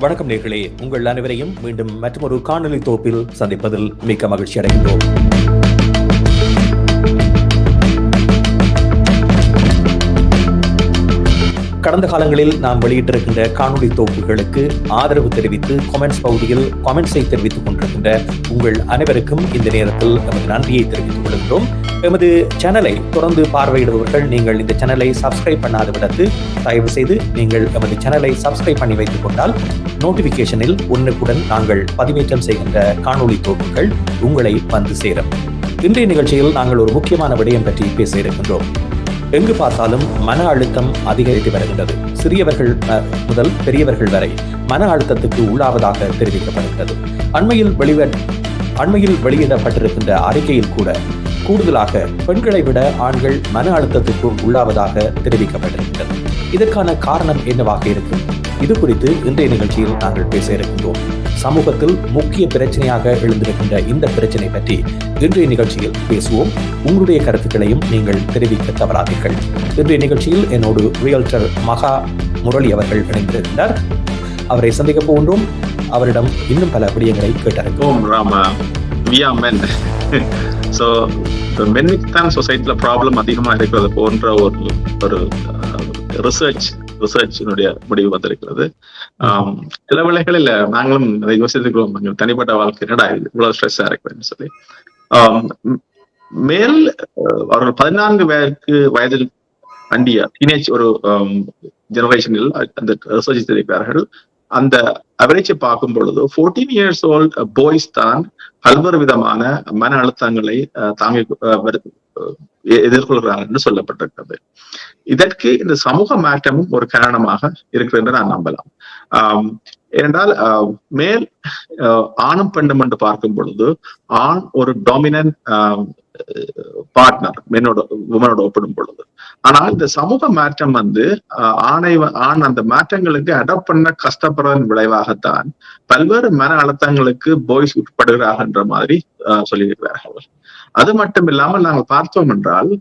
வணக்கம் நேர்களே, உங்கள் அனைவரையும் மீண்டும் மற்றொரு காணொலி தொகுப்பில் சந்திப்பதில் மிக்க மகிழ்ச்சி அடைகின்றோம். கடந்த காலங்களில் நாம் வெளியிட்டிருக்கின்ற காணொலி தொகுப்புகளுக்கு ஆதரவு தெரிவித்து கமெண்ட்ஸ் பகுதியில் கமெண்ட்ஸை தெரிவித்துக் கொண்டிருக்கின்ற உங்கள் அனைவருக்கும் இந்த நேரத்தில் எமது நன்றியை தெரிவித்துக் கொள்கின்றோம். எமது சேனலை தொடர்ந்து பார்வையிடுபவர்கள், நீங்கள் இந்த சேனலை சப்ஸ்கிரைப் பண்ணாத விடத்து தயவு செய்து நீங்கள் எமது சேனலை சப்ஸ்கிரைப் பண்ணி வைத்துக் கொண்டால் நோட்டிபிகேஷனில் உடனுக்குடன் நாங்கள் பதிவேற்றம் செய்கின்ற காணொலி தொகுப்புகள் உங்களை வந்து சேரும். இன்றைய நிகழ்ச்சியில் நாங்கள் ஒரு முக்கியமான விடயம் பற்றி பேச இருக்கின்றோம். எங்கு பார்த்தாலும் மன அழுத்தம் அதிகரித்து வருகின்றது. சிறியவர்கள் முதல் பெரியவர்கள் வரை மன அழுத்தத்துக்கு உள்ளாவதாக தெரிவிக்கப்படுகிறது. அண்மையில் வெளியிடப்பட்டிருக்கின்ற அறிக்கையில் கூட கூடுதலாக பெண்களை விட ஆண்கள் மன அழுத்தத்துக்கு உள்ளாவதாக தெரிவிக்கப்பட்டிருக்கிறது. இதற்கான காரணம் என்னவாக இருக்கும்? இது குறித்து இன்றைய நிகழ்ச்சியில் நாங்கள் பேச இருக்கின்றோம். சமூகத்தில் முக்கிய பிரச்சனையாக எழுந்திருக்கின்ற இந்த பிரச்சனை பற்றி இன்றைய நிகழ்ச்சியில் பேசுவோம். உங்களுடைய கருத்துக்களையும் நீங்கள் தெரிவிக்க தவறாதீர்கள். இன்றைய நிகழ்ச்சியில் என்னோடு ரியல்டர் மகா முரளி அவர்கள் இணைந்திருக்கின்றார். அவரை சந்திக்க போகின்றோம். அவரிடம் இன்னும் பல விடயங்களை கேட்டறிந்தோம். மென்னுக்குத்தான் சொசைட்டில ப்ராப்ளம் அதிகமா இருக்கிறது போன்ற ஒரு ரிசர்ச்சினுடைய முடிவு வந்திருக்கிறது. சில வேளைகளில் நாங்களும் அதை யோசித்துக்கிறோம், தனிப்பட்ட வாழ்க்கை என்னடா இவ்வளவு ஸ்ட்ரெஸ்ஸா இருக்குன்னு சொல்லி. மேல் அவர்கள் 14 வயதில் அண்டிய டீனேஜ் ஒரு ஜெனரேஷனில் அந்த ரிசர்ச் தெரிவிக்கிறார்கள். அந்த அவரேஜை பார்க்கும் பொழுது 14 years old பாய்ஸ் தான் பல்வேறு விதமான மன அழுத்தங்களை தாங்கி எதிர்கொள்கிறார் என்று சொல்லப்பட்டிருக்கிறது. இதற்கு இந்த சமூக மாற்றமும் ஒரு காரணமாக இருக்கிறது என்று நான் நம்பலாம். ஏனென்றால் மேல் ஆணும் பெண்ணும் என்று பார்க்கும் பொழுது ஆண் ஒரு டாமினன்ட் பார்ட்னர் உமனோட ஒப்பிடும் பொழுது. ஆனால் இந்த சமூக மாற்றம் ஆண் அந்த மாற்றங்களுக்கு அடாப்ட் பண்ண கஷ்டப்படுறதன் விளைவாகத்தான் பல்வேறு மன அழுத்தங்களுக்கு பாய்ஸ் உட்படுகிறார்கள் என்ற மாதிரி சொல்லியிருக்கிறார்கள். அது மட்டும் இல்லாமல் நாங்கள் பார்த்தோம் என்றால்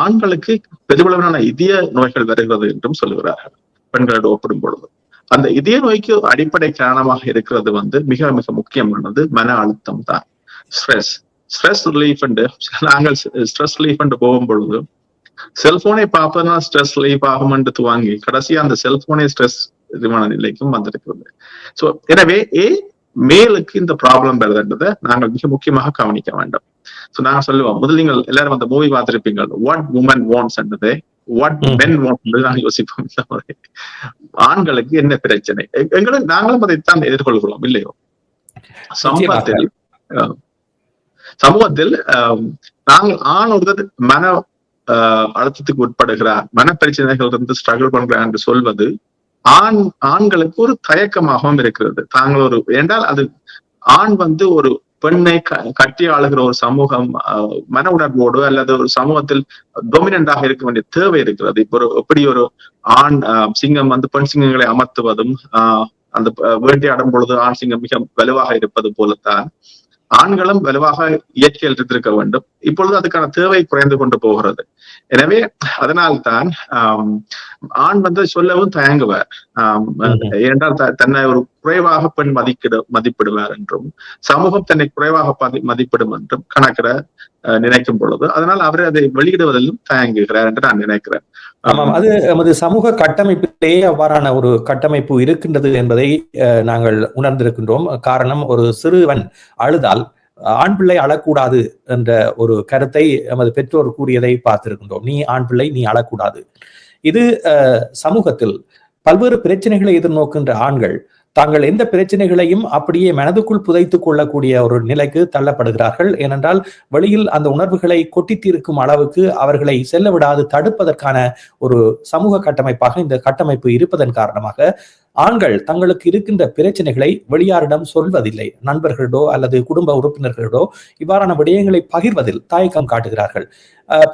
ஆண்களுக்கு பெருமளவிலான இதய நோய்கள் வருகிறது என்றும் சொல்லுகிறார்கள் பெண்களோடு ஒப்பிடும் பொழுது. அந்த இதய நோய்க்கு அடிப்படை காரணமாக இருக்கிறது மிக மிக முக்கியமானது மன அழுத்தம் தான். ஸ்ட்ரெஸ் ரிலீஃப் என்று நாங்கள் ஸ்ட்ரெஸ் ரிலீஃப் என்று போகும் பொழுது செல்போனை பார்ப்பதுனா ஸ்ட்ரெஸ் ரிலீஃப் ஆகும் என்று துவங்கி கடைசியா அந்த செல்போனை ஸ்ட்ரெஸ் நிலைக்கும் வந்திருக்கிறது. சோ எனவே மேலுக்கு இந்த ப்ராப்ளம் வருதுன்றதை நாங்கள் மிக முக்கியமாக கவனிக்க வேண்டும். சோ நாங்க சொல்லுவோம், முதல் நீங்கள் எல்லாரும் அந்த மூவி பார்த்திருப்பீங்க, வாட் உமன் வாண்ட்ஸ் என்றது வாட் மென் வாண்ட் நாங்கள் யோசிப்போம். இந்த மாதிரி ஆண்களுக்கு என்ன பிரச்சனை, நாங்களும் அதைத்தான் எதிர்கொள்கிறோம் இல்லையோ? சமூகத்தில் நாங்கள் ஆண் ஒருத்தர் மன அழுத்தத்துக்கு உட்படுகிறார், மன பிரச்சனைகள் இருந்து ஸ்ட்ரகிள் பண்றார் என்று சொல்வது ஆண்களுக்கு ஒரு தயக்கமாகவும் இருக்கிறது. தாங்கள் என்றால் அது ஆண் ஒரு பெண்ணை கட்டி ஆளுகிற ஒரு சமூகம் மன உணர்வோடு அல்லது ஒரு சமூகத்தில் டொமினண்டாக இருக்க வேண்டிய தேவை இருக்கிறது. இப்போ எப்படி ஒரு ஆண் சிங்கம் பெண் சிங்கங்களை அமர்த்துவதும் அந்த வேட்டையாடும் பொழுது ஆண் சிங்கம் மிக வலுவாக இருப்பது போலத்தான் ஆண்களும் வலுவாக இயற்கையில் இருந்திருக்க வேண்டும். இப்பொழுது அதுக்கான தேவை குறைந்து கொண்டு போகிறது. எனவே அதனால்தான் ஆண் சொல்லவும் தயங்குவார். ஏனென்றால் தன்னை ஒரு குறைவாக பெண் மதிப்பிடுவார் என்றும் சமூகம் தன்னை குறைவாக மதிப்பிடும் என்றும் கணக்கிட நினைக்கும் பொழுது அதனால் அவர் அதை வெளியிடுவதிலும் தயங்குகிறார் என்று நான் நினைக்கிறேன். ஆமாம், அது நமது சமூக கட்டமைப்பிலேயே அவ்வாறான ஒரு கட்டமைப்பு இருக்கின்றது என்பதை நாங்கள் உணர்ந்திருக்கின்றோம். காரணம், ஒரு சிறுவன் அழுதால் ஆண் பிள்ளை அழக்கூடாது என்ற ஒரு கருத்தை நமது பெற்றோர் கூறியதை பார்த்திருக்கின்றோம். நீ ஆண் பிள்ளை, நீ அழக்கூடாது. இது சமூகத்தில் பல்வேறு பிரச்சனைகளை எதிர்நோக்கின்ற ஆண்கள் தாங்கள் எந்த பிரச்சனைகளையும் அப்படியே மனதுக்குள் புதைத்துக் கொள்ளக்கூடிய ஒரு நிலைக்கு தள்ளப்படுகிறார்கள். ஏனென்றால் வெளியில் அந்த உணர்வுகளை கொட்டி தீர்க்கும் அளவுக்கு அவர்களை செல்ல விடாது தடுப்பதற்கான ஒரு சமூக கட்டமைப்பாக இந்த கட்டமைப்பு இருப்பதன் காரணமாக ஆண்கள் தங்களுக்கு இருக்கின்ற பிரச்சனைகளை வெளியாரிடம் சொல்வதில்லை. நண்பர்களோ அல்லது குடும்ப உறுப்பினர்களோ இவ்வாறான விடயங்களை பகிர்வதில் தயக்கம் காட்டுகிறார்கள்.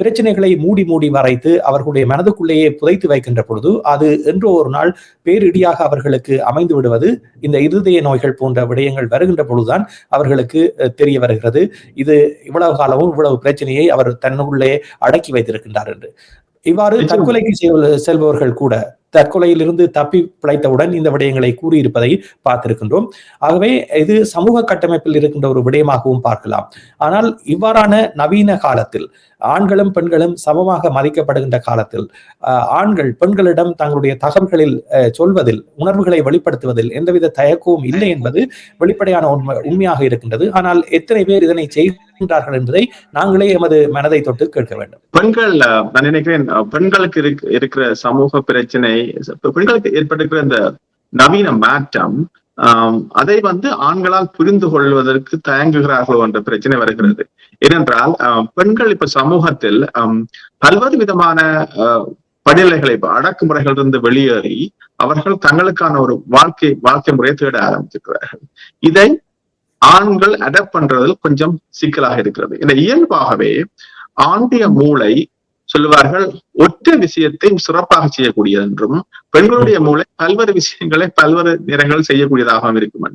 பிரச்சனைகளை மூடி மறைத்து அவர்களுடைய மனதுக்குள்ளேயே புதைத்து வைக்கின்ற பொழுது அது என்றோ ஒரு நாள் பேரிடியாக அவர்களுக்கு அமைந்து விடுவது இந்த இருதய நோய்கள் போன்ற விடயங்கள் வருகின்ற பொழுதுதான் அவர்களுக்கு தெரிய வருகிறது, இது இவ்வளவு காலமும் இவ்வளவு பிரச்சனையை அவர் தன்னுள்ளே அடக்கி வைத்திருக்கின்றார் என்று. இவ்வாறு தற்கொலைக்கு செல்பவர்கள் கூட தற்கொலையிலிருந்து தப்பி பிழைத்தவுடன் இந்த விடயங்களை கூறியிருப்பதை பார்த்திருக்கின்றோம். ஆகவே இது சமூக கட்டமைப்பில் இருக்கின்ற ஒரு விடயமாகவும் பார்க்கலாம். ஆனால் இவ்வாறான நவீன காலத்தில் ஆண்களும் பெண்களும் சமமாக மதிக்கப்படுகின்ற காலத்தில் ஆண்கள் பெண்களிடம் தங்களுடைய தகவல்களில் சொல்வதில், உணர்வுகளை வெளிப்படுத்துவதில் எந்தவித தயக்கமும் இல்லை என்பது வெளிப்படையான உண்மையாக இருக்கின்றது. ஆனால் எத்தனை பேர் இதனை செய்கின்றார்கள் என்பதை நாங்களே எமது மனதை தொட்டு கேட்க வேண்டும். பெண்கள், நான் நினைக்கிறேன், பெண்களுக்கு இருக்கிற சமூக பிரச்சனை, பெண்களுக்கு ஏற்பட்டிருக்கிற இந்த நவீன மாற்றம், அதை ஆண்களால் புரிந்து கொள்வதற்கு தயங்குகிறார்களோ என்ற பிரச்சனை வருகிறது. ஏனென்றால் பெண்கள் இப்ப சமூகத்தில் பல்வேறு விதமான படிநிலைகளை, அடக்குமுறைகள் இருந்து வெளியேறி அவர்கள் தங்களுக்கான ஒரு வாழ்க்கை முறையை தேட ஆரம்பிச்சிருக்கிறார்கள். இதை ஆண்கள் அடாப்ட் பண்றதில் கொஞ்சம் சிக்கலாக இருக்கிறது. இந்த இயல்பாகவே ஆண்டிய மூளை சொல்லுவார்கள் ஒற்றை விஷயத்தை சிறப்பாக செய்யக்கூடியது என்றும், பெண்களுடைய மூளை பல்வேறு விஷயங்களை பல்வேறு நேரங்கள் செய்யக்கூடியதாகவும் இருக்கும்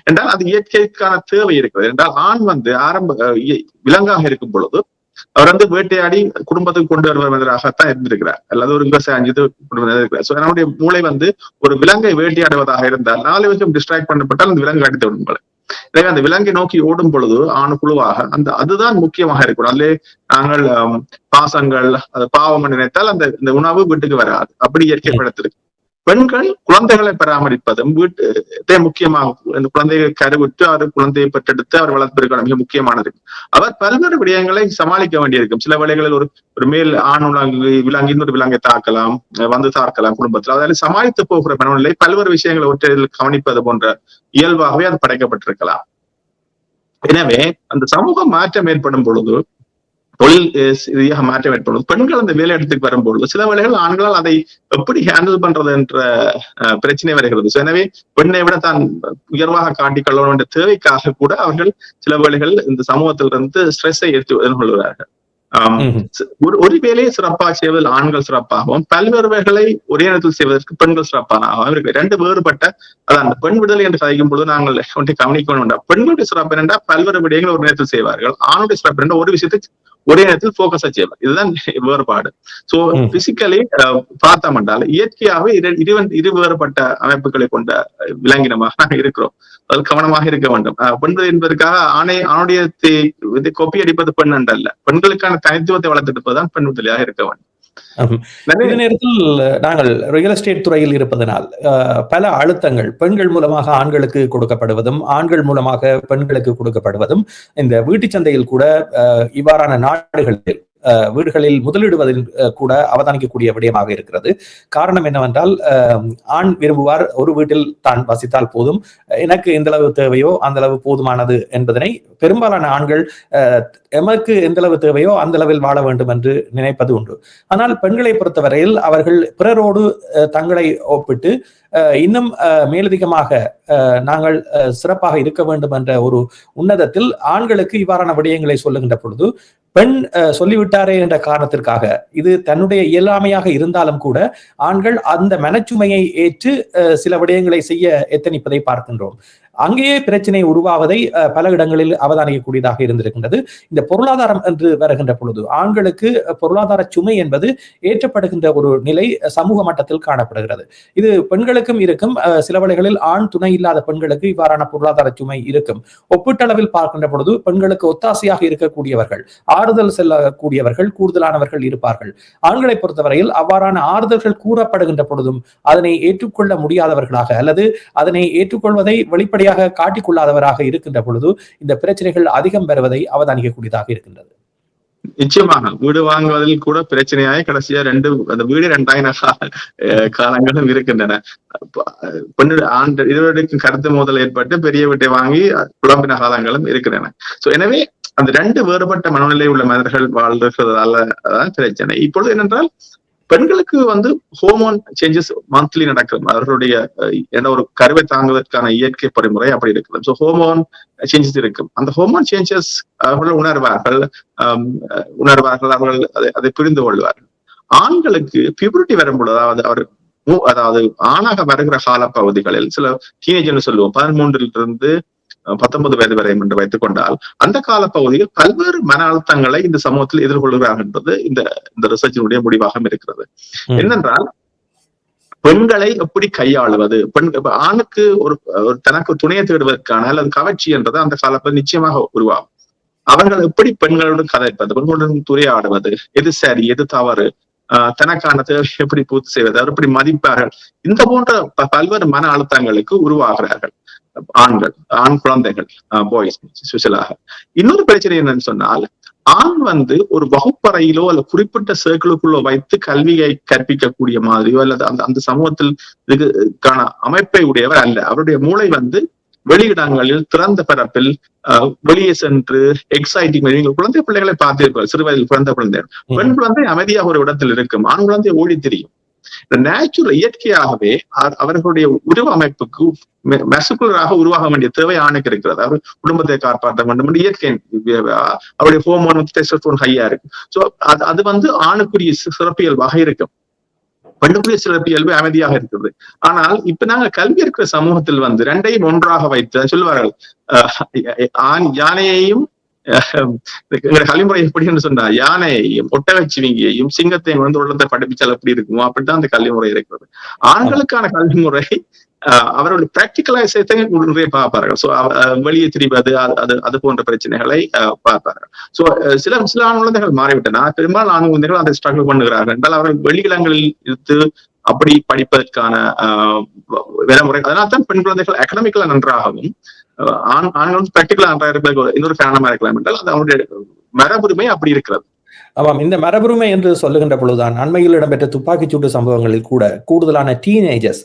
என்றால் அது இயற்கைக்கான தேவை இருக்கிறது. என்றால் ஆண் விலங்காக இருக்கும் பொழுது அவர் வேட்டையாடி குடும்பத்துக்கு கொண்டு வருவதற்காகத்தான் இருந்திருக்கிறார், அல்லது ஒரு விவசாயம் இருக்கிறார். நம்முடைய மூளை ஒரு விலங்கை வேட்டையாடுவதாக இருந்தால் 4 விஷயம் டிஸ்ட்ராக்ட் பண்ணப்பட்டால் அந்த விலங்கு அடித்து விடும் போல. எனவே அந்த விலங்கை நோக்கி ஓடும் பொழுது ஆண் குழுவாக அதுதான் முக்கியமாக இருக்கணும். அதிலே நாங்கள் பாசங்கள், பாவம் நினைத்தால் இந்த உணவு வீட்டுக்கு வராது. அப்படி இயற்கை படுத்திருக்கு. பெண்கள் குழந்தைகளை பராமரிப்பதும் வீட்டு முக்கியமாக, இந்த குழந்தையை கருவிட்டு அவர் குழந்தையை பெற்றெடுத்து அவர் வளர்ப்பிருக்க மிக முக்கியமானது. அவர் பல்வேறு விடயங்களை சமாளிக்க வேண்டியிருக்கும். சில வேளைகளில் ஒரு மேல் ஆண் விலங்கு இன்னொரு விலங்கை தாக்கலாம் குடும்பத்தில். அதாவது சமாளித்து போகிற மனநிலை பல்வேறு விஷயங்களை ஒற்றையில் கவனிப்பது போன்ற இயல்பாகவே அது படைக்கப்பட்டிருக்கலாம். எனவே அந்த சமூக மாற்றம் ஏற்படும் பொழுது, தொழில் ரீதியாக மாற்றம் ஏற்படும் பெண்கள் அந்த வேலை இடத்துக்கு வரும்பொழுது சில வேளைகள் ஆண்களால் அதை எப்படி ஹேண்டில் பண்றது என்ற பிரச்சனை வருகிறது. எனவே பெண்ணை விட தான் உயர்வாக காட்டிக் கொள்ள வேண்டிய தேவைக்காக கூட அவர்கள் சில வேளைகள் இந்த சமூகத்திலிருந்து ஸ்ட்ரெஸ்ஸை எதிர்கொள்கிறார்கள். ஒரு வேலையை சிறப்பாக செய்வதில் ஆண்கள் சிறப்பாகவும், பல்வேறு வேலைகளை ஒரே நேரத்தில் செய்வதற்கு பெண்கள் சிறப்பாகவும் இருக்கு. 2 வேறுபட்ட, அதான் பெண் விடுதலை என்று கதைக்கும் பொழுது நாங்கள் ஒன்றை கவனிக்க வேண்டாம். பெண்களுடைய சிறப்பு என்னென்றா பல்வேறு விடயங்கள் ஒரு நேரத்தில் செய்வார்கள். ஆணுடைய சிறப்பு என்ன, ஒரு விஷயத்தை ஒரே நேரத்தில் போக்கஸா செய்வார். இதுதான் வேறுபாடு. சோ பிசிக்கலி பார்த்தோம் என்றால் இயற்கையாகவே இரு வேறுபட்ட அமைப்புகளை கொண்ட விலங்கினமாக நாங்கள் இருக்கிறோம். அதில் கவனமாக இருக்க வேண்டும். பெண்கள் என்பதற்காக ஆணுடைய கொப்பி அடிப்பது பெண் என்றல்ல, பெண்களுக்கான தனித்துவத்தை வளர்த்தெடுப்பதுதான் பெண் விடுதலையாக இருக்க வேண்டும். இந்த நேரத்தில் நாங்கள் ரியல் எஸ்டேட் துறையில் இருப்பதனால் பல அழுத்தங்கள் பெண்கள் மூலமாக ஆண்களுக்கு கொடுக்கப்படுவதும், ஆண்கள் மூலமாக பெண்களுக்கு கொடுக்கப்படுவதும், இந்த வீட்டு சந்தையில் கூட இவ்வாறான நாடுகளில் வீடுகளில் முதலிடுவதில் கூட அவதானிக்கக்கூடிய விடயமாக இருக்கிறது. காரணம் என்னவென்றால், ஆண் விரும்புவார் ஒரு வீட்டில் தான் வசித்தால் போதும், எனக்கு எந்த அளவு தேவையோ அந்த அளவு போதுமானது என்பதனை பெரும்பாலான ஆண்கள் எமக்கு எந்த அளவு தேவையோ அந்த அளவில் வாழ வேண்டும் என்று நினைப்பது உண்டு. ஆனால் பெண்களை பொறுத்தவரையில் அவர்கள் பிறரோடு தங்களை ஒப்பிட்டு இன்னும் மேலதிகமாக நாங்கள் சிறப்பாக இருக்க வேண்டும் என்ற ஒரு உன்னதத்தில் ஆண்களுக்கு இவ்வாறான விடயங்களை சொல்லுகின்ற பொழுது, பெண் சொல்லிவிட்டாரே என்ற காரணத்திற்காக, இது தன்னுடைய இயலாமையாக இருந்தாலும் கூட ஆண்கள் அந்த மனச்சுமையை ஏற்று சில விடயங்களை செய்ய எத்தனிப்பதை பார்க்கின்றோம். அங்கேயே பிரச்சனை உருவாவதை பல இடங்களில் அவதானிக்கக்கூடியதாக இருந்திருக்கின்றது. இந்த பொருளாதாரம் என்று வருகின்ற பொழுது ஆண்களுக்கு பொருளாதார சுமை என்பது ஏற்றப்படுகின்ற ஒரு நிலை சமூக மட்டத்தில் காணப்படுகிறது. இது பெண்களுக்கும் இருக்கும். சில வேளைகளில் ஆண் துணை இல்லாத பெண்களுக்கு இவ்வாறான பொருளாதார சுமை இருக்கும். ஒப்பீட்டளவில் பார்க்கின்ற பொழுது பெண்களுக்கு ஒத்தாசையாக இருக்கக்கூடியவர்கள், ஆறுதல் செல்லக்கூடியவர்கள் கூடுதலானவர்கள் இருப்பார்கள். ஆண்களை பொறுத்தவரையில் அவ்வாறான ஆறுதல்கள் கூறப்படுகின்ற பொழுதும் அதனை ஏற்றுக்கொள்ள முடியாதவர்களாக, அல்லது அதனை ஏற்றுக்கொள்வதை வெளிப்படையாக காட்டிக்கொள்ளாதவராக இருக்கின்ற பொழுது இந்த பிரச்சனைகள் அதிகம் பெறுவதை அவதானிக்கக்கூடியதாக இருக்கின்றது. நிச்சயமாக வீடு வாங்குவதில் கூட பிரச்சனையாய் கடைசியா அந்த வீடு 2000 காலங்களும் இருக்கின்றன. இருவருக்கும் கருத்து மோதல் ஏற்பட்டு பெரிய வீட்டை வாங்கி குழம்பின காலங்களும் இருக்கின்றன. எனவே அந்த 2 வேறுபட்ட மனநிலை உள்ள மனிதர்கள் வாழ்றதால அதான் பிரச்சனை. இப்பொழுது என்னென்றால், பெண்களுக்கு ஹோமோன் சேஞ்சஸ் மந்த்லி நடக்கும். அவர்களுடைய ஒரு கருவை தாங்குவதற்கான இயற்கை பரிமுறை அப்படி இருக்கிறது. ஸோ ஹோமோன் சேஞ்சஸ் இருக்கும். அந்த ஹோமோன் சேஞ்சஸ் அவர்கள் உணர்வார்கள், அவர்கள் அதை புரிந்து கொள்வார்கள். ஆண்களுக்கு பியூபரிட்டி வரும்பொழுது, அதாவது ஆணாக வருகிற கால பகுதிகளில் சில டீனேஜ் சொல்லுவோம், 13 to 19 வயது வரை என்று வைத்துக் கொண்டால், அந்த கால பகுதியில் பல்வேறு மன அழுத்தங்களை இந்த சமூகத்தில் எதிர்கொள்கிறார்கள் என்பது இந்த ரிசர்ச்சினுடைய முடிவாக இருக்கிறது. என்னென்றால், பெண்களை எப்படி கையாளுவது, ஆணுக்கு ஒரு தனக்கு துணையை தேடுவதற்கான அல்லது கவர்ச்சி என்றது அந்த காலத்தில் நிச்சயமாக உருவாகும். அவர்கள் எப்படி பெண்களுடன் கதைப்பது, பெண்களுடன் துறையாடுவது, எது சரி எது தவறு, தனக்கான தேவை எப்படி பூர்த்தி செய்வது, அவர் எப்படி மதிப்பார்கள், இந்த போன்ற பல்வேறு மன அழுத்தங்களுக்கு உருவாகிறார்கள் ஆண் குழந்தைகள், பாய்ஸ் ஸ்பெஷலாக. இன்னொரு பிரச்சனை என்னன்னு சொன்னால், ஆண் ஒரு வகுப்பறையிலோ அல்ல குறிப்பிட்ட சர்க்கிளுக்குள்ளோ வைத்து கல்வியை கற்பிக்கக்கூடிய மாதிரியோ அல்லது அந்த சமூகத்தில் இதுக்கான அமைப்பை உடையவர் அல்ல. அவருடைய மூளை வெளியிடங்களில் திறந்த பரப்பில் வெளியே சென்று எக்ஸைட்டிங். நீங்கள் குழந்தை பிள்ளைகளை பார்த்திருப்பார்கள், சிறு வயதில் பிறந்த குழந்தை. பெண் குழந்தை அமைதியாக ஒரு இடத்தில் இருக்கும், ஆண் குழந்தை ஓடி தெரியும். நேச்சுரல் இயற்கையாகவே அவர்களுடைய உருவ அமைப்புக்கு மெசுகுலராக உருவாக வேண்டிய தேவை ஆணுக்கு இருக்கிறது. அவர் குடும்பத்தை காப்பாற்ற வேண்டும், இயற்கை அவருடைய ஹோமோன் டெஸ்டோஸ்டெரோன் ஹையா இருக்கு. சோ அது ஆணுக்குரிய சிறப்பியல்பாக இருக்கும், பெண்ணுக்குரிய சிறப்பியல்பு அமைதியாக இருக்கிறது. ஆனால் இப்ப நாங்க கல்வி இருக்கிற சமூகத்தில் ரெண்டையும் ஒன்றாக வைத்து சொல்லுவார்கள், யானையையும் கல்விமுறை எப்படின்னு சொன்னா யானையையும் ஒட்டகச்சிவிங்கியையும் சிங்கத்தையும் உள்ளத்தை படிப்பிச்சால் எப்படி இருக்குமோ அப்படித்தான் அந்த கல்விமுறை இருக்கிறது. ஆண்களுக்கான கல்விமுறை அவருடைய பிராக்டிகலைசேஷத்தை நிறைய பார்ப்பார்கள். சோ வெளியே திரிவது அது போன்ற பிரச்சனைகளை பார்ப்பார்கள். சோ சில ஆண் குழந்தைகள் மாறிவிட்டன, பெரும்பாலும் ஆண் குழந்தைகள் அதை ஸ்ட்ரகிள் பண்ணுகிறார்கள் என்றால் அவர்கள் வெளியிடங்களில் இருந்து அப்படி படிப்பதற்கான விலமுறை. அதனால்தான் பெண் குழந்தைகள் அகடமிக்கலா நன்றாகவும் ஆண்களும் பிராக்டிகலா நன்றாக இருப்பதற்கு இன்னொரு காரணமா இருக்கலாம் என்றால் அது அவருடைய மரபுரிமை அப்படி இருக்கிறது. ஆமாம், இந்த மரபுரிமை என்று சொல்லுகின்ற பொழுதுதான் அண்மையில் இடம்பெற்ற துப்பாக்கிச்சூடு சம்பவங்களில் கூட கூடுதலான டீனேஜர்ஸ்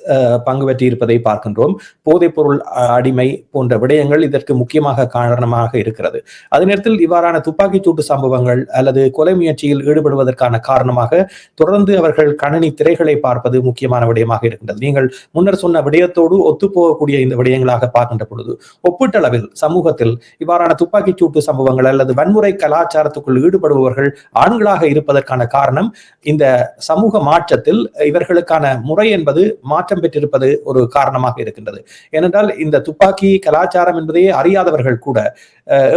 பங்கு பெற்றி இருப்பதை பார்க்கின்றோம். போதைப் பொருள் அடிமை போன்ற விடயங்கள் இதற்கு முக்கியமாக காரணமாக இருக்கிறது. அதே நேரத்தில் இவ்வாறான துப்பாக்கிச்சூட்டு சம்பவங்கள் அல்லது கொலை முயற்சியில் ஈடுபடுவதற்கான காரணமாக தொடர்ந்து அவர்கள் கணினி திரைகளை பார்ப்பது முக்கியமான விடயமாக இருக்கின்றது. நீங்கள் முன்னர் சொன்ன விடயத்தோடு ஒத்துப்போகக்கூடிய இந்த விடயங்களாக பார்க்கின்ற பொழுது ஒப்பீட்டளவில் சமூகத்தில் இவ்வாறான துப்பாக்கிச்சூட்டு சம்பவங்கள் அல்லது வன்முறை கலாச்சாரத்துக்குள் ஈடுபடுபவர்கள் ஆண்களாக இருப்பதற்கான காரணம் இந்த சமூக மாற்றத்தில் இவர்களுக்கான முறை என்பது மாற்றம் பெற்றிருப்பது ஒரு காரணமாக இருக்கின்றது. ஏனென்றால் இந்த துப்பாக்கி கலாச்சாரம் என்பதையே அறியாதவர்கள் கூட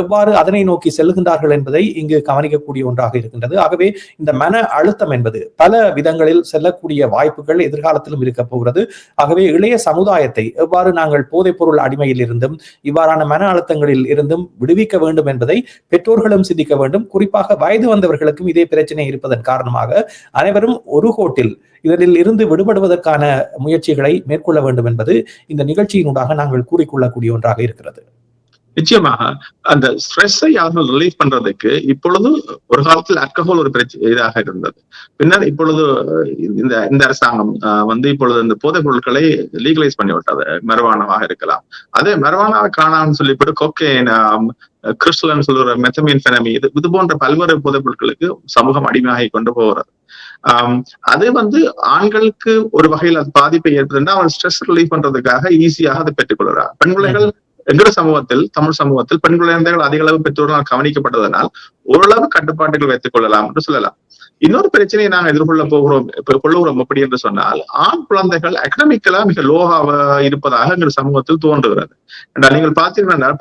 எவ்வாறு அதனை நோக்கி செல்கின்றார்கள் என்பதை இங்கு கவனிக்கக்கூடிய ஒன்றாக இருக்கின்றது. ஆகவே இந்த மன அழுத்தம் என்பது பல விதங்களில் செல்லக்கூடிய வாய்ப்புகள் எதிர்காலத்திலும் இருக்க போகிறது. ஆகவே இளைய சமுதாயத்தை எவ்வாறு நாங்கள் போதைப் பொருள் அடிமையில் இருந்தும் இவ்வாறான மன அழுத்தங்களில் இருந்தும் விடுவிக்க வேண்டும் என்பதை பெற்றோர்களும் சிந்திக்க வேண்டும். குறிப்பாக வயது வந்தவர்களுக்கும் இதே பிரச்சனை இருப்பதன் காரணமாக அனைவரும் ஒரு கோட்டில் இதனில் இருந்து விடுபடுவதற்கான முயற்சிகளை மேற்கொள்ள வேண்டும் என்பது இந்த நிகழ்ச்சியினூடாக நாங்கள் கூறிக்கொள்ளக்கூடிய ஒன்றாக இருக்கிறது. நிச்சயமாக அந்த ஸ்ட்ரெஸ்ஸை அவர்கள் ரிலீவ் பண்றதுக்கு இப்பொழுது ஒரு காலத்தில் ஆல்கஹால் ஒரு இதாக இருந்தது. பின்னர் இப்பொழுது இந்த அரசாங்கம் இப்பொழுது இந்த போதைப் பொருட்களை லீகலைஸ் பண்ணி விட்டது. மரவானாவாக இருக்கலாம், அதே மரவானாவை காணான்னு சொல்லிவிட்டு கொக்கைன், கிறிஸ்டல் சொல்ற மெத்தமீன் ஃபெனமி, இது போன்ற பல்வேறு போதைப் பொருட்களுக்கு சமூகம் அடிமையாகி கொண்டு போகிறது. அது ஆண்களுக்கு ஒரு வகையில் அது பாதிப்பை ஏற்படுத்தினா அவன் ஸ்ட்ரெஸ் ரிலீவ் பண்றதுக்காக ஈஸியாக அதை பெற்றுக் கொள்கிறார். பெண் பிள்ளைகள் எங்கட சமூகத்தில், தமிழ் சமூகத்தில் பெண் குழந்தைகள் அதிக அளவு பெற்றோர்களால் கவனிக்கப்பட்டதனால் ஓரளவு கட்டுப்பாட்டுகள் வைத்துக் கொள்ளலாம் என்று சொல்லலாம். இன்னொரு பிரச்சனையை நாங்கள் கொள்ளுகிறோம் எப்படி என்று சொன்னால், ஆண் குழந்தைகள் அகடமிக்கலா மிக லோவாக இருப்பதாக எங்கள் சமூகத்தில் தோன்றுகிறது. என்றால் நீங்கள் பார்த்தீங்கன்னா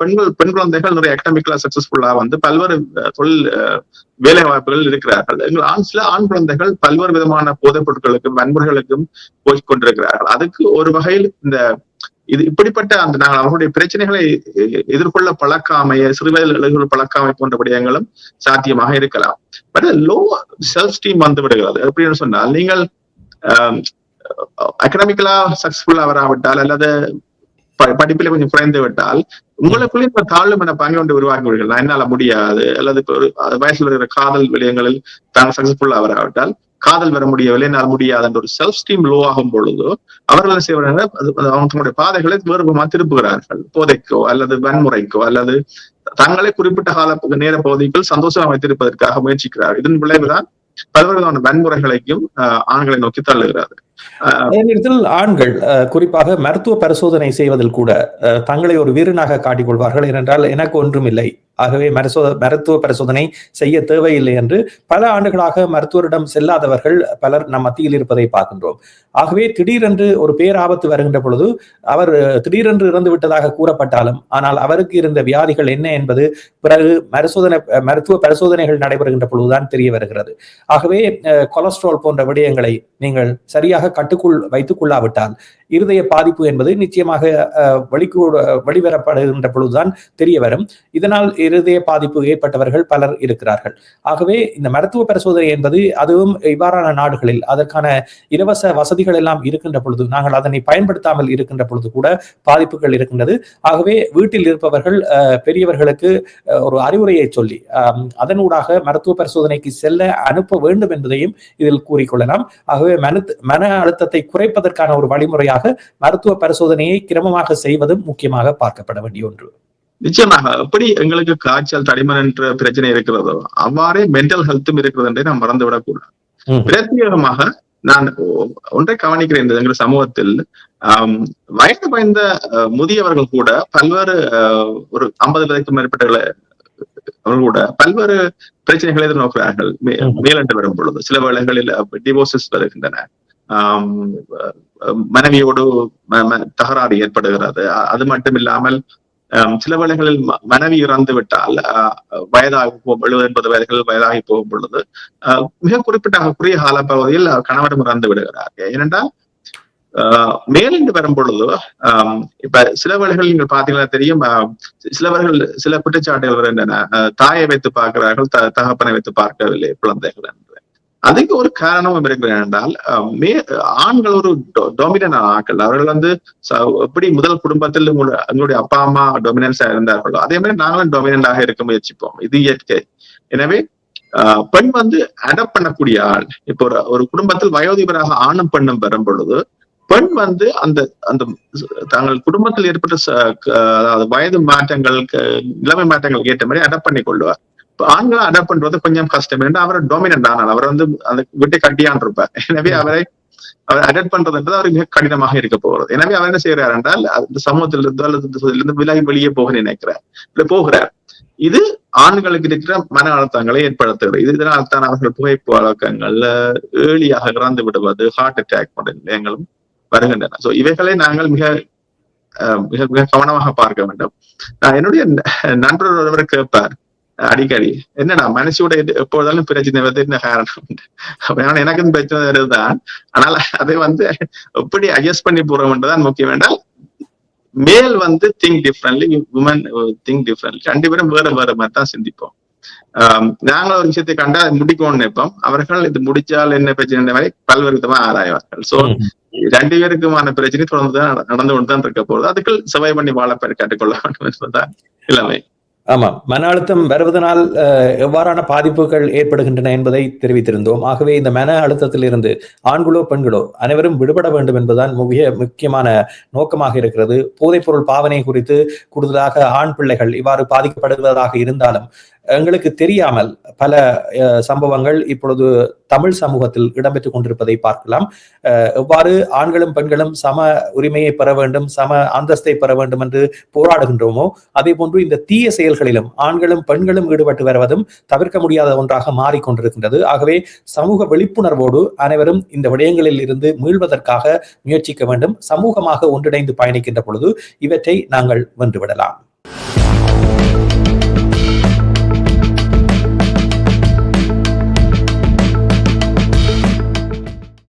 பெண் குழந்தைகள் நிறைய அகடமிக்கலா சக்சஸ்ஃபுல்லா பல்வேறு தொழில் வேலை வாய்ப்புகள் இருக்கிறார்கள். சில ஆண் குழந்தைகள் பல்வேறு விதமான போதைப் பொருட்களுக்கும் வன்முறைகளுக்கும் போய் கொண்டிருக்கிறார்கள். அதுக்கு ஒரு வகையில் இது இப்படிப்பட்ட நாங்கள் அவர்களுடைய பிரச்சனைகளை எதிர்கொள்ள பழக்காமைய, சிறுவயதில் பழக்காமை போன்ற விடயங்களும் சாத்தியமாக இருக்கலாம். பட் லோ செல்ஃப் ஸ்டீம் விடுகிறது. எப்படின்னு சொன்னால், நீங்கள் அகடமிக்கலா சக்சஸ்ஃபுல்லா வராவிட்டால் அல்லது படிப்பில கொஞ்சம் குறைந்து விட்டால் உங்களுக்குள்ளே இப்ப தாழ்வு மனப்பாங்க ஒன்று உருவாக்கி விடுகிறது. என்னால முடியாது, அல்லது வயசுல இருக்கிற காதல் விடயங்களில் தாங்கள் சக்சஸ்ஃபுல்லா வராவிட்டால் காதல் வர முடியவில்லை, என்னால் முடியாது என்ற ஒரு செல்ஃப் ஸ்டீம் லோ ஆகும் பொழுதோ அவர்கள் செய்வாங்க, அவங்களுடைய பாதைகளை வேறுபமா திருப்புகிறார்கள். போதைக்கோ அல்லது வன்முறைக்கோ அல்லது தங்களை குறிப்பிட்ட கால நேர பகுதிக்குள் சந்தோஷமா வைத்திருப்பதற்காக முயற்சிக்கிறார்கள். இதன் விளைவுதான் பல்வேறு விதமான வன்முறைகளையும் ஆண்களை நோக்கி தள்ளுகிறார். அதே நேரத்தில் ஆண்கள் குறிப்பாக மருத்துவ பரிசோதனை செய்வதில் கூட தங்களை ஒரு வீரனாக காட்டிக்கொள்வார்கள். ஏனென்றால் எனக்கு ஒன்றும் இல்லை, ஆகவே மருத்துவ பரிசோதனை செய்ய தேவையில்லை என்று பல ஆண்டுகளாக மருத்துவரிடம் செல்லாதவர்கள் பலர் நம் மத்தியில் இருப்பதை பார்க்கின்றோம். ஆகவே திடீரென்று ஒரு பேராபத்து வருகின்ற பொழுது அவர் திடீரென்று இறந்து விட்டதாக கூறப்பட்டாலும் ஆனால் அவருக்கு இருந்த வியாதிகள் என்ன என்பது பிறகு மருத்துவ பரிசோதனைகள் நடைபெறுகின்ற பொழுதுதான் தெரிய வருகிறது. ஆகவே கொலஸ்ட்ரால் போன்ற விடயங்களை நீங்கள் சரியாக முழுமையாக கட்டுக்குள் வைத்துக் கொள்ளாவிட்டால் இருதய பாதிப்பு என்பது நிச்சயமாக வெளிவரப்படுகின்ற பொழுதுதான் தெரிய வரும். இதனால் இருதய பாதிப்பு ஏற்பட்டவர்கள் பலர் இருக்கிறார்கள். ஆகவே இந்த மருத்துவ பரிசோதனை என்பது அதுவும் இவ்வாறான நாடுகளில் அதற்கான இலவச வசதிகள் எல்லாம் இருக்கின்ற பொழுது நாங்கள் அதனை பயன்படுத்தாமல் இருக்கின்ற பொழுது கூட பாதிப்புகள் இருக்கின்றது. ஆகவே வீட்டில் இருப்பவர்கள் பெரியவர்களுக்கு ஒரு அறிவுரையை சொல்லி அதனூடாக மருத்துவ பரிசோதனைக்கு செல்ல அனுப்ப வேண்டும் என்பதையும் இதில் கூறிக்கொள்ளலாம். ஆகவே மன அழுத்தத்தை குறைப்பதற்கான ஒரு வழிமுறையாக மருத்துவ பரிசோதனையை கிரமமாக செய்வதும் முக்கியமாக பார்க்கப்பட வேண்டிய ஒன்று. நிச்சயமாக எப்படி எங்களுக்கு காய்ச்சல் தடிமன் என்ற பிரச்சனை இருக்கிறதோ அவ்வாறே மென்டல் ஹெல்த்தும் இருக்கிறது என்றே நாம் மறந்துவிடக்கூடாது. பிரத்யேகமாக நான் ஒன்றை கவனிக்கிறேன், எங்கள் சமூகத்தில் வயது வாய்ந்த முதியவர்கள் கூட பல்வேறு ஒரு 50 மேற்பட்ட கூட பல்வேறு பிரச்சனைகளை எதிர்நோக்கிறார்கள் மேலென்று வரும் பொழுது. சில வேளைகளில் டிவோர்சஸ் வருகின்றன, மனைவியோடு தகராறு ஏற்படுகிறது. அது மட்டும் இல்லாமல் சில வேளைகளில் மனைவி இறந்து விட்டால் வயதாகி 70-80 வயதுகள் வயதாகி போகும் பொழுது மிக குறுகிய கால பகுதியில் கணவரும் இறந்து விடுகிறார். ஏனென்றால் மேலிருந்து வரும் பொழுது இப்ப சில வேளைகள் நீங்கள் பாத்தீங்கன்னா தெரியும், சில குற்றச்சாட்டுகள் வருகின்றன. தாயை வைத்து பார்க்கிறார்கள், தகப்பனை வைத்து பார்க்கவில்லை குழந்தைகள் என்று. அதுக்கு ஒரு காரணமும் இருக்கிறது என்றால் ஆண்கள் ஒரு டொமினன்ட் ஆட்கள். அவர்கள் எப்படி முதல் குடும்பத்தில் எங்களுடைய அப்பா அம்மா டொமினன்ஸா இருந்தார்களோ அதே மாதிரி நாங்களும் டொமினண்டாக இருக்க முயற்சிப்போம். இது இயற்கை. எனவே பெண் அடாப்ட் பண்ணக்கூடிய ஆள். இப்போ ஒரு குடும்பத்தில் வயோதிபராக ஆணும் பெண்ணும் வரும் பொழுது பெண் அந்த அந்த தங்கள் குடும்பத்தில் ஏற்பட்ட அதாவது வயது மாற்றங்கள் நிலைமை மாற்றங்கள் ஏற்ற மாதிரி அடாப்ட் பண்ணி கொள்வார். ஆண்களை அடாப்ட் பண்றது கொஞ்சம் கஷ்டம். ஏன்னா அவர் டொமினன்ட் ஆனால் அவர் அந்த விட்டு கட்டியான் இருப்பார். எனவே அவர் அடாப்ட் பண்றதுன்றது அவர் மிக கடினமாக இருக்க போகிறது. எனவே அவர் என்ன செய்யறார் என்றால் அந்த சமூகத்திலிருந்து அல்லது விலகி வெளியே போக நினைக்கிறார், போகிறார். இது ஆண்களுக்கு இருக்கிற மன அழுத்தங்களை ஏற்படுத்துகிறது. இதனால் தான் அவர்கள் புகைப்பு வழக்கங்கள், ஏர்லியாக இறந்து விடுவது, ஹார்ட் அட்டாக் போன்ற நிலையங்களும் வருகின்றன. சோ இவைகளை நாங்கள் மிக மிக மிக கவனமாக பார்க்க வேண்டும். நான் என்னுடைய நண்பர் ஒருவர் கேட்பார் அடிக்கடி, என்னடா மனசோட எப்போதாலும் பிரச்சனை வந்து என்ன காரணம்? எனக்கும் பிரச்சனை வருதுதான், ஆனால் அதை எப்படி அட்ஜஸ்ட் பண்ணி போறோம்ன்றதான் முக்கியம். வேண்டால் மேல் think differently, women think differently. 2 பேரும் வேற வேற மாதிரி தான் சிந்திப்போம். நாங்கள் ஒரு விஷயத்தை கண்டா முடிக்கணும்னு நினைப்போம். அவர்கள் இது முடிச்சால் என்ன பிரச்சனை மாதிரி பல்வேறு விதமா ஆராய்வார்கள். சோ 2 பேருக்குமான பிரச்சனை தொடர்ந்துதான் நடந்து கொண்டுதான் இருக்க போகுது. அதுக்கு சர்வை பண்ணி வாழ பேர் கேட்டுக்கொள்ள வேண்டும் என்பதுதான் இளமை. ஆமா, மன அழுத்தம் வருவதனால் எவ்வாறான பாதிப்புகள் ஏற்படுகின்றன என்பதை தெரிவித்திருந்தோம். ஆகவே இந்த மன அழுத்தத்திலிருந்து ஆண்களோ பெண்களோ அனைவரும் விடுபட வேண்டும் என்பதுதான் முக்கியமான நோக்கமாக இருக்கிறது. போதைப்பொருள் பாவனை குறித்து கூடுதலாக ஆண் பிள்ளைகள் இவ்வாறு பாதிக்கப்படுவதாக இருந்தாலும் எங்களுக்கு தெரியாமல் பல சம்பவங்கள் இப்பொழுது தமிழ் சமூகத்தில் இடம்பெற்றுக் கொண்டிருப்பதை பார்க்கலாம். எவ்வாறு ஆண்களும் பெண்களும் சம உரிமையை பெற வேண்டும், சம அந்தஸ்தை பெற வேண்டும் என்று போராடுகின்றோமோ அதே போன்று இந்த தீய செயல்களிலும் ஆண்களும் பெண்களும் ஈடுபட்டு வருவதும் தவிர்க்க முடியாத ஒன்றாக மாறிக்கொண்டிருக்கின்றது. ஆகவே சமூக விழிப்புணர்வோடு அனைவரும் இந்த விடயங்களில் இருந்து மீள்வதற்காக முயற்சிக்க வேண்டும். சமூகமாக ஒன்றிணைந்து பயணிக்கின்ற பொழுது இவற்றை நாங்கள் வென்றுவிடலாம்.